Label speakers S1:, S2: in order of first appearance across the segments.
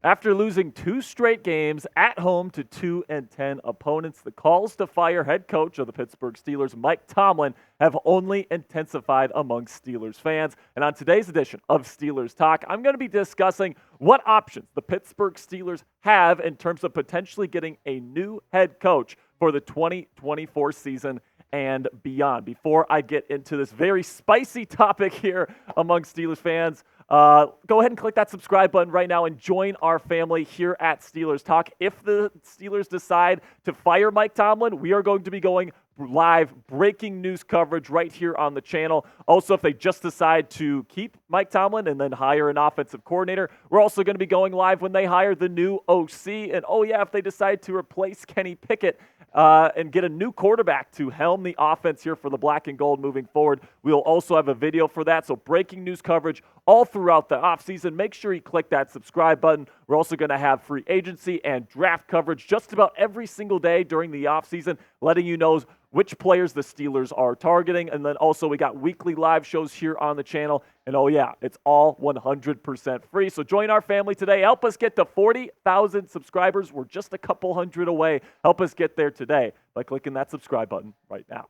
S1: After losing 2 straight games at home to 2-10 opponents, the calls to fire head coach of the Pittsburgh Steelers, Mike Tomlin, have only intensified among Steelers fans. And on today's edition of Steelers Talk, I'm going to be discussing what options the Pittsburgh Steelers have in terms of potentially getting a new head coach for the 2024 season and beyond. Before I get into this very spicy topic here among Steelers fans, go ahead and click that subscribe button right now and join our family here at Steelers Talk. If the Steelers decide to fire Mike Tomlin, we are going to be going live breaking news coverage right here on the channel. Also, if they just decide to keep Mike Tomlin and then hire an offensive coordinator, we're also going to be going live when they hire the new OC. And oh yeah, if they decide to replace Kenny Pickett and get a new quarterback to helm the offense here for the black and gold moving forward, we'll also have a video for that. So breaking news coverage all throughout the offseason. Make sure you click that subscribe button. We're also going to have free agency and draft coverage just about every single day during the offseason, letting you know which players the Steelers are targeting. And then also we got weekly live shows here on the channel. And oh yeah, it's all 100% free. So join our family today. Help us get to 40,000 subscribers. We're just a couple hundred away. Help us get there today by clicking that subscribe button right now.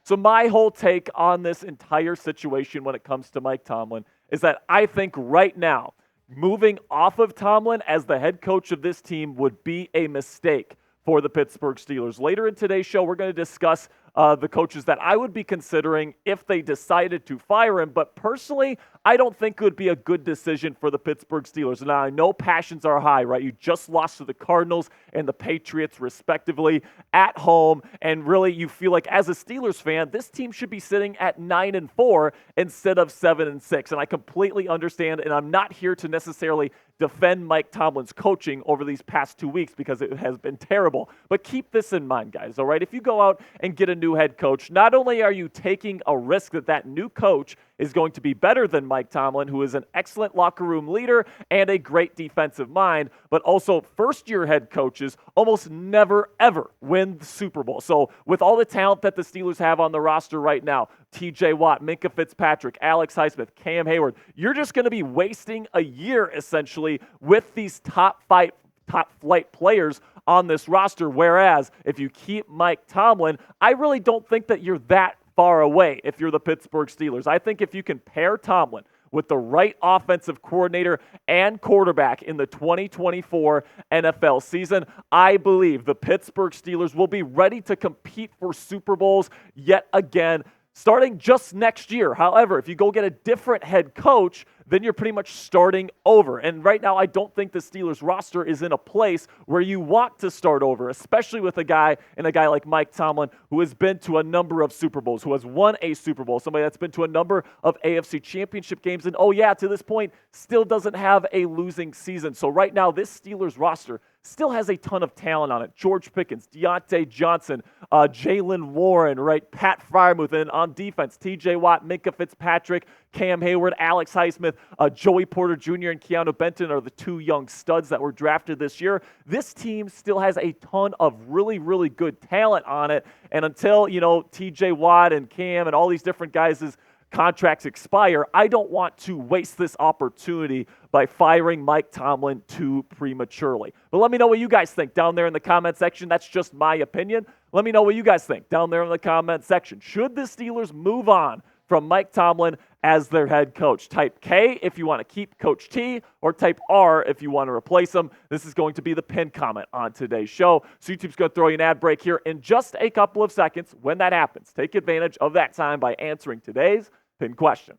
S1: So my whole take on this entire situation when it comes to Mike Tomlin is that I think right now, moving off of Tomlin as the head coach of this team would be a mistake for the Pittsburgh Steelers. Later in today's show, we're going to discuss the coaches that I would be considering if they decided to fire him. But personally, I don't think it would be a good decision for the Pittsburgh Steelers. Now, I know passions are high, right? You just lost to the Cardinals and the Patriots, respectively, at home. And really, you feel like as a Steelers fan, this team should be sitting at 9-4 instead of 7-6. And I completely understand, and I'm not here to necessarily defend Mike Tomlin's coaching over these past 2 weeks because it has been terrible. But keep this in mind, guys, all right? If you go out and get a new head coach, not only are you taking a risk that that new coach is going to be better than Mike Tomlin, who is an excellent locker room leader and a great defensive mind, but also first-year head coaches almost never, ever win the Super Bowl. So with all the talent that the Steelers have on the roster right now, TJ Watt, Minkah Fitzpatrick, Alex Highsmith, Cam Hayward, you're just going to be wasting a year, essentially, with these top flight players on this roster. Whereas if you keep Mike Tomlin, I really don't think that you're that far away if you're the Pittsburgh Steelers. I think if you can pair Tomlin with the right offensive coordinator and quarterback in the 2024 NFL season, I believe the Pittsburgh Steelers will be ready to compete for Super Bowls yet again, starting just next year. However, if you go get a different head coach, then you're pretty much starting over. And right now, I don't think the Steelers roster is in a place where you want to start over, especially with a guy like Mike Tomlin, who has been to a number of Super Bowls, who has won a Super Bowl, somebody that's been to a number of AFC Championship games, and oh yeah, to this point, still doesn't have a losing season. So right now, this Steelers roster still has a ton of talent on it. George Pickens, Deontay Johnson, Jaylen Warren, right? Pat Freiermuth, and on defense, TJ Watt, Minkah Fitzpatrick, Cam Hayward, Alex Highsmith, Joey Porter Jr. and Keanu Benton are the 2 young studs that were drafted this year. This team still has a ton of really, really good talent on it. And until, TJ Watt and Cam and all these different guys' contracts expire, I don't want to waste this opportunity by firing Mike Tomlin too prematurely. But let me know what you guys think down there in the comment section. That's just my opinion. Let me know what you guys think down there in the comment section. Should the Steelers move on from Mike Tomlin as their head coach? Type K if you want to keep Coach T, or type R if you want to replace him. This is going to be the pinned comment on today's show. So YouTube's going to throw you an ad break here in just a couple of seconds. When that happens, take advantage of that time by answering today's pinned question.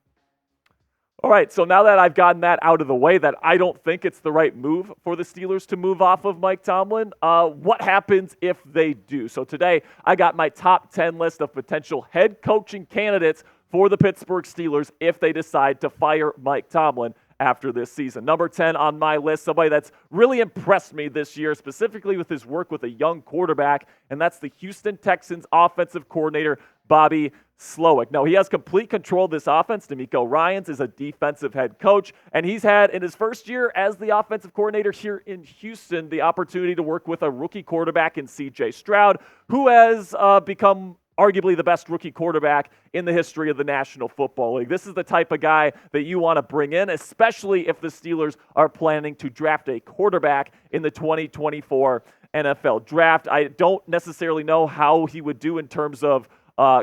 S1: All right, so now that I've gotten that out of the way, that I don't think it's the right move for the Steelers to move off of Mike Tomlin, what happens if they do? So today, I got my top 10 list of potential head coaching candidates for the Pittsburgh Steelers if they decide to fire Mike Tomlin after this season. Number 10 on my list, somebody that's really impressed me this year, specifically with his work with a young quarterback, and that's the Houston Texans offensive coordinator, Bobby Slowick. Now, he has complete control of this offense. DeMeco Ryans is a defensive head coach, and he's had, in his first year as the offensive coordinator here in Houston, the opportunity to work with a rookie quarterback in C.J. Stroud, who has become arguably the best rookie quarterback in the history of the National Football League. This is the type of guy that you want to bring in, especially if the Steelers are planning to draft a quarterback in the 2024 NFL Draft. I don't necessarily know how he would do in terms of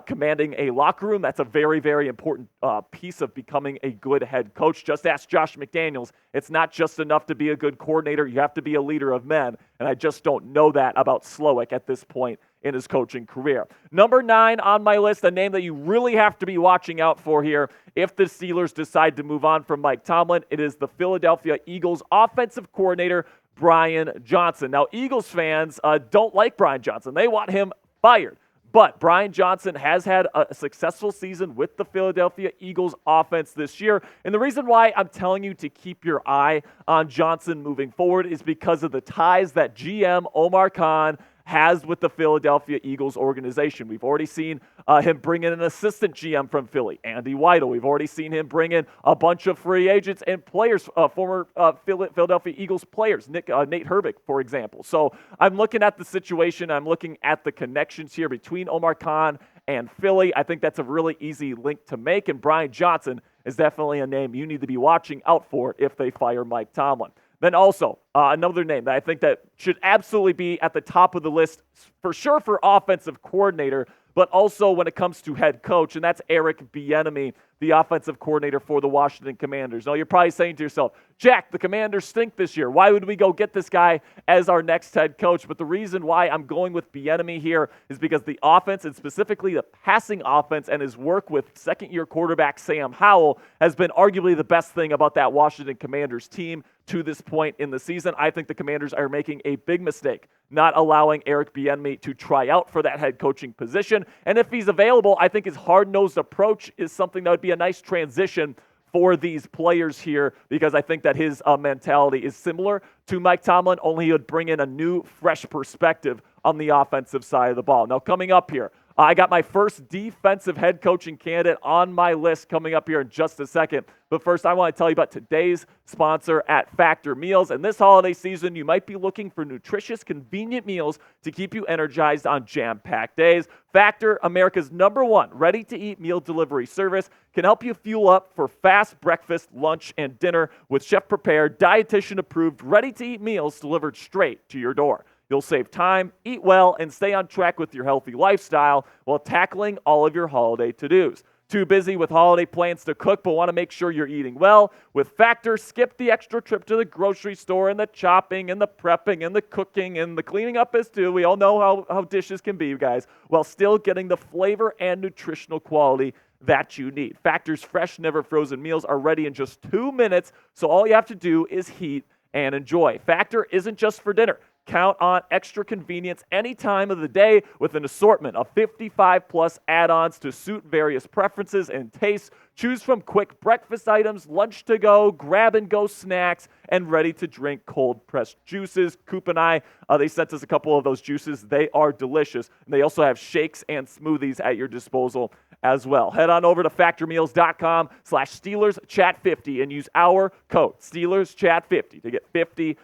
S1: commanding a locker room. That's a very, very important piece of becoming a good head coach. Just ask Josh McDaniels. It's not just enough to be a good coordinator. You have to be a leader of men, and I just don't know that about Slowick at this point in his coaching career. Number 9 on my list, a name that you really have to be watching out for here if the Steelers decide to move on from Mike Tomlin. It is the Philadelphia Eagles offensive coordinator, Brian Johnson. Now, Eagles fans don't like Brian Johnson. They want him fired. But Brian Johnson has had a successful season with the Philadelphia Eagles offense this year. And the reason why I'm telling you to keep your eye on Johnson moving forward is because of the ties that GM Omar Khan has with the Philadelphia Eagles organization. We've already seen him bring in an assistant GM from Philly, Andy Weidel. We've already seen him bring in a bunch of free agents and players, former Philadelphia Eagles players, Nate Herbig, for example. So I'm looking at the situation. I'm looking at the connections here between Omar Khan and Philly. I think that's a really easy link to make, and Brian Johnson is definitely a name you need to be watching out for if they fire Mike Tomlin. Then also, another name that I think that should absolutely be at the top of the list, for sure for offensive coordinator, but also when it comes to head coach, and that's Eric Bieniemy, the offensive coordinator for the Washington Commanders. Now, you're probably saying to yourself, Jack, the Commanders stink this year. Why would we go get this guy as our next head coach? But the reason why I'm going with Bieniemy here is because the offense, and specifically the passing offense and his work with second-year quarterback Sam Howell, has been arguably the best thing about that Washington Commanders team to this point in the season. I think the Commanders are making a big mistake not allowing Eric Bieniemy to try out for that head coaching position. And if he's available, I think his hard-nosed approach is something that would be a nice transition for these players here, because I think that his mentality is similar to Mike Tomlin, only he would bring in a new, fresh perspective on the offensive side of the ball. Now, coming up here, I got my first defensive head coaching candidate on my list coming up here in just a second. But first, I want to tell you about today's sponsor at Factor Meals. And this holiday season, you might be looking for nutritious, convenient meals to keep you energized on jam-packed days. Factor, America's #1 ready-to-eat meal delivery service, can help you fuel up for fast breakfast, lunch, and dinner with chef-prepared, dietitian-approved, ready-to-eat meals delivered straight to your door. You'll save time, eat well, and stay on track with your healthy lifestyle while tackling all of your holiday to-dos. Too busy with holiday plans to cook but want to make sure you're eating well? With Factor, skip the extra trip to the grocery store and the chopping and the prepping and the cooking and the cleaning up is too. We all know how dishes can be, you guys, while still getting the flavor and nutritional quality that you need. Factor's fresh, never frozen meals are ready in just 2 minutes, so all you have to do is heat and enjoy. Factor isn't just for dinner. Count on extra convenience any time of the day with an assortment of 55-plus add-ons to suit various preferences and tastes. Choose from quick breakfast items, lunch-to-go, grab-and-go snacks, and ready-to-drink cold-pressed juices. Coop and I, they sent us a couple of those juices. They are delicious. And they also have shakes and smoothies at your disposal as well. Head on over to factormeals.com/SteelersChat50 and use our code SteelersChat50 to get 50%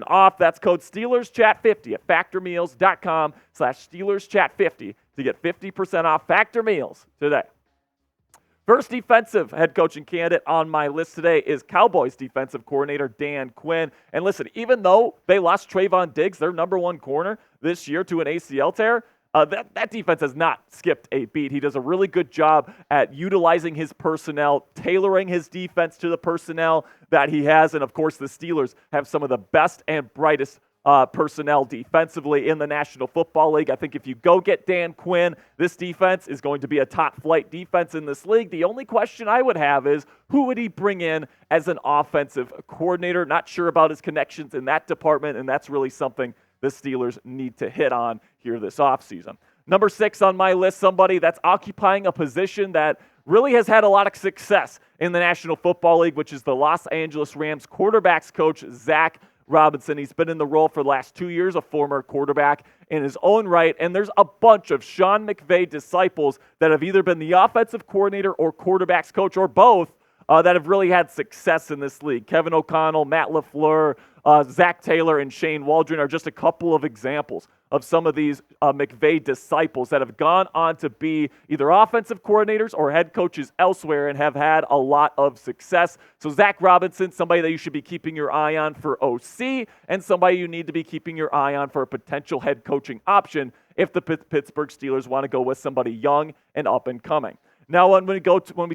S1: off. That's code SteelersChat50 at factormeals.com/SteelersChat50 to get 50% off Factor Meals today. First defensive head coaching candidate on my list today is Cowboys defensive coordinator Dan Quinn. And listen, even though they lost Trayvon Diggs, their #1 corner this year, to an ACL tear, that defense has not skipped a beat. He does a really good job at utilizing his personnel, tailoring his defense to the personnel that he has. And, of course, the Steelers have some of the best and brightest personnel defensively in the National Football League. I think if you go get Dan Quinn, this defense is going to be a top-flight defense in this league. The only question I would have is, who would he bring in as an offensive coordinator? Not sure about his connections in that department, and that's really something the Steelers need to hit on here this offseason. Number 6 on my list, somebody that's occupying a position that really has had a lot of success in the National Football League, which is the Los Angeles Rams quarterbacks coach, Zach Robinson. He's been in the role for the last 2 years, a former quarterback in his own right, and there's a bunch of Sean McVay disciples that have either been the offensive coordinator or quarterbacks coach or both that have really had success in this league. Kevin O'Connell, Matt LaFleur, Zach Taylor and Shane Waldron are just a couple of examples of some of these McVay disciples that have gone on to be either offensive coordinators or head coaches elsewhere and have had a lot of success. So Zach Robinson, somebody that you should be keeping your eye on for OC, and somebody you need to be keeping your eye on for a potential head coaching option if the Pittsburgh Steelers want to go with somebody young and up and coming. Now, when we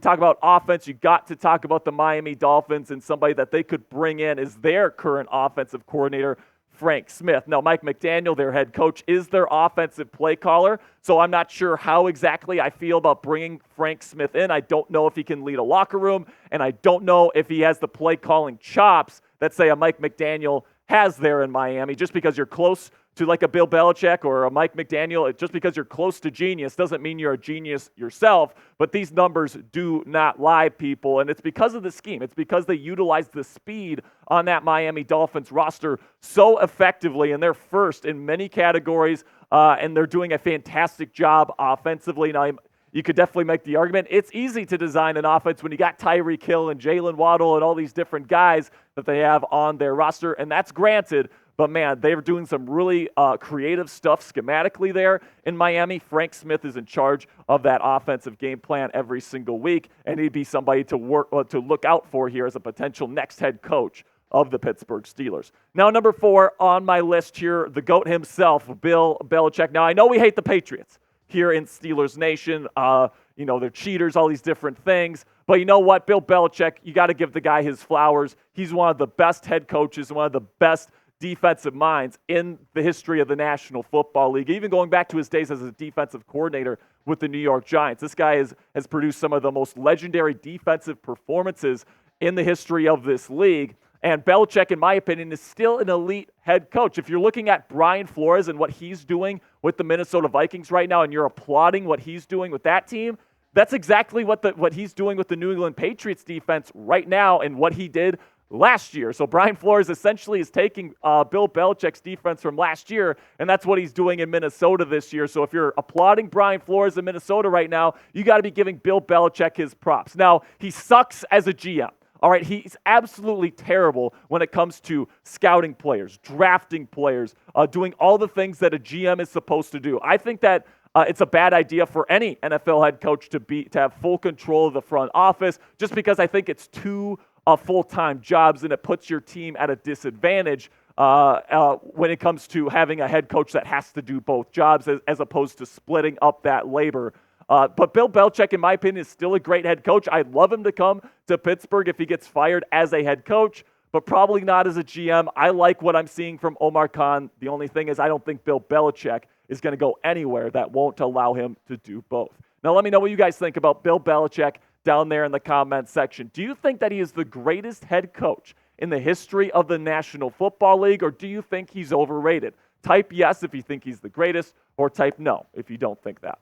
S1: talk about offense, you got to talk about the Miami Dolphins and somebody that they could bring in as their current offensive coordinator, Frank Smith. Now, Mike McDaniel, their head coach, is their offensive play caller, so I'm not sure how exactly I feel about bringing Frank Smith in. I don't know if he can lead a locker room, and I don't know if he has the play calling chops that, say, a Mike McDaniel has there in Miami. Just because you're close to like a Bill Belichick or a Mike McDaniel, just because you're close to genius doesn't mean you're a genius yourself, but these numbers do not lie, people, and it's because of the scheme. It's because they utilize the speed on that Miami Dolphins roster so effectively, and they're first in many categories, and they're doing a fantastic job offensively. Now, you could definitely make the argument it's easy to design an offense when you got Tyreek Hill and Jalen Waddle and all these different guys that they have on their roster, and that's granted. But, man, they're doing some really creative stuff schematically there in Miami. Frank Smith is in charge of that offensive game plan every single week, and he'd be somebody to look out for here as a potential next head coach of the Pittsburgh Steelers. Now, number 4 on my list here, the GOAT himself, Bill Belichick. Now, I know we hate the Patriots here in Steelers Nation. They're cheaters, all these different things. But you know what? Bill Belichick, you got to give the guy his flowers. He's one of the best head coaches, one of the best defensive minds in the history of the National Football League, even going back to his days as a defensive coordinator with the New York Giants. This guy has produced some of the most legendary defensive performances in the history of this league. And Belichick, in my opinion, is still an elite head coach. If you're looking at Brian Flores and what he's doing with the Minnesota Vikings right now, and you're applauding what he's doing with that team, that's exactly what he's doing with the New England Patriots defense right now and what he did last year. So Brian Flores essentially is taking Bill Belichick's defense from last year, and that's what he's doing in Minnesota this year. So if you're applauding Brian Flores in Minnesota right now, you got to be giving Bill Belichick his props. Now, he sucks as a GM. All right, he's absolutely terrible when it comes to scouting players, drafting players, doing all the things that a GM is supposed to do. I think that it's a bad idea for any NFL head coach to have full control of the front office, just because I think it's two full-time jobs, and it puts your team at a disadvantage when it comes to having a head coach that has to do both jobs as opposed to splitting up that labor. But Bill Belichick, in my opinion, is still a great head coach. I'd love him to come to Pittsburgh if he gets fired as a head coach, but probably not as a GM. I like what I'm seeing from Omar Khan. The only thing is I don't think Bill Belichick is going to go anywhere that won't allow him to do both. Now, let me know what you guys think about Bill Belichick down there in the comments section. Do you think that he is the greatest head coach in the history of the National Football League, or do you think he's overrated? Type yes if you think he's the greatest, or type no if you don't think that.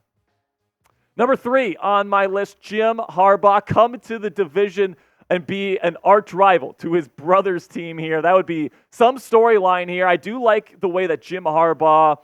S1: Number 3 on my list, Jim Harbaugh, come to the division and be an arch rival to his brother's team here. That would be some storyline here. I do like the way that Jim Harbaugh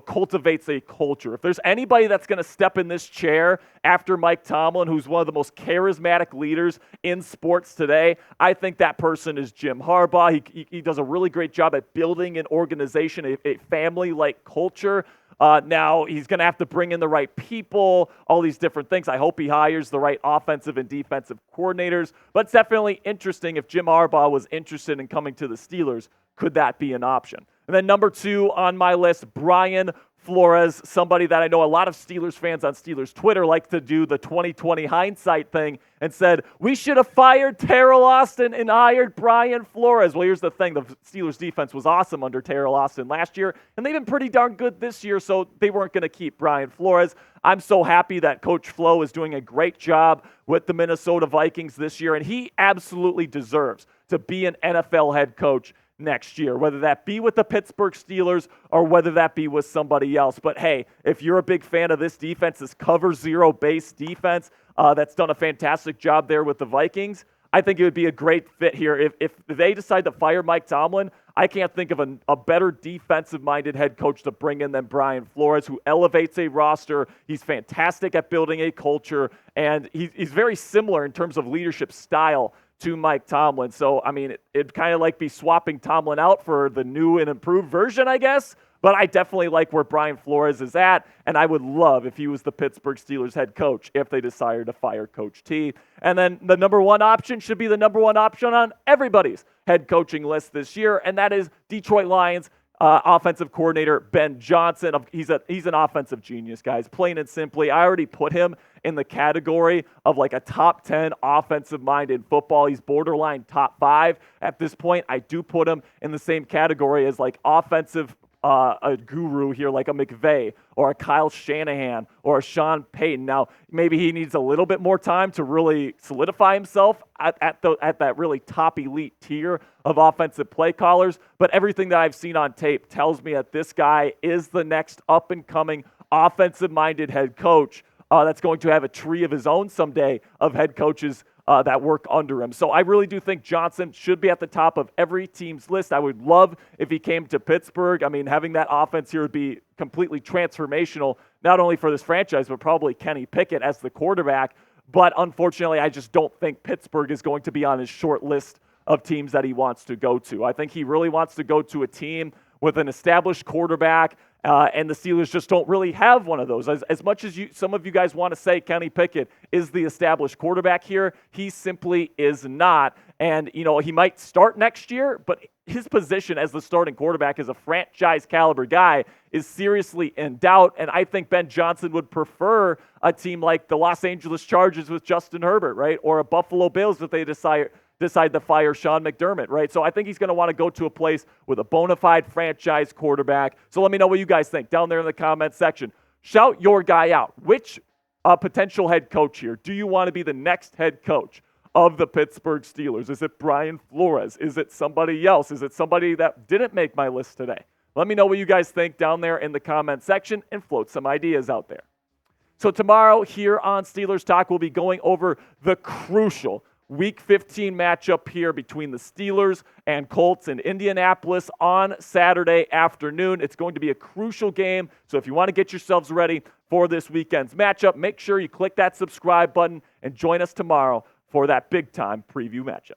S1: cultivates a culture. If there's anybody that's going to step in this chair after Mike Tomlin, who's one of the most charismatic leaders in sports today, I think that person is Jim Harbaugh. He does a really great job at building an organization, a family-like culture. Now, he's going to have to bring in the right people, all these different things. I hope he hires the right offensive and defensive coordinators. But it's definitely interesting if Jim Harbaugh was interested in coming to the Steelers. Could that be an option? And then number 2 on my list, Brian Flores, somebody that I know a lot of Steelers fans on Steelers Twitter like to do the 2020 hindsight thing and said, we should have fired Terrell Austin and hired Brian Flores. Well, here's the thing. The Steelers defense was awesome under Terrell Austin last year, and they've been pretty darn good this year, so they weren't going to keep Brian Flores. I'm so happy that Coach Flo is doing a great job with the Minnesota Vikings this year, and he absolutely deserves to be an NFL head coach next year, whether that be with the Pittsburgh Steelers or whether that be with somebody else. But hey, if you're a big fan of this defense, this cover zero base defense that's done a fantastic job there with the Vikings, I think it would be a great fit here. If they decide to fire Mike Tomlin, I can't think of a better defensive-minded head coach to bring in than Brian Flores, who elevates a roster. He's fantastic at building a culture, and he's very similar in terms of leadership style to Mike Tomlin. So, I mean, it'd kind of like be swapping Tomlin out for the new and improved version, I guess. But I definitely like where Brian Flores is at, and I would love if he was the Pittsburgh Steelers head coach if they decided to fire Coach T. And then the number one option should be the number one option on everybody's head coaching list this year, and that is Detroit Lions offensive coordinator Ben Johnson. He's an offensive genius, guys. Plain and simply, I already put him in the category of like a top 10 offensive-minded football. He's borderline top 5 at this point. I do put him in the same category as like offensive a guru here like a McVay or a Kyle Shanahan or a Sean Payton. Now, maybe he needs a little bit more time to really solidify himself at that really top elite tier of offensive play callers, but everything that I've seen on tape tells me that this guy is the next up-and-coming offensive-minded head coach that's going to have a tree of his own someday of head coaches that work under him. So I really do think Johnson should be at the top of every team's list. I would love if he came to Pittsburgh. I mean, having that offense here would be completely transformational, not only for this franchise, but probably Kenny Pickett as the quarterback. But unfortunately, I just don't think Pittsburgh is going to be on his short list of teams that he wants to go to. I think he really wants to go to a team with an established quarterback, and the Steelers just don't really have one of those. As much as some of you guys want to say Kenny Pickett is the established quarterback here, he simply is not. And, you know, he might start next year, but his position as the starting quarterback as a franchise caliber guy is seriously in doubt. And I think Ben Johnson would prefer a team like the Los Angeles Chargers with Justin Herbert, right? Or a Buffalo Bills if they decide to fire Sean McDermott, right? So I think he's going to want to go to a place with a bona fide franchise quarterback. So let me know what you guys think down there in the comments section. Shout your guy out. Which potential head coach here do you want to be the next head coach of the Pittsburgh Steelers? Is it Brian Flores? Is it somebody else? Is it somebody that didn't make my list today? Let me know what you guys think down there in the comment section and float some ideas out there. So tomorrow here on Steelers Talk, we'll be going over the crucial Week 15 matchup here between the Steelers and Colts in Indianapolis on Saturday afternoon. It's going to be a crucial game, so if you want to get yourselves ready for this weekend's matchup, make sure you click that subscribe button and join us tomorrow for that big-time preview matchup.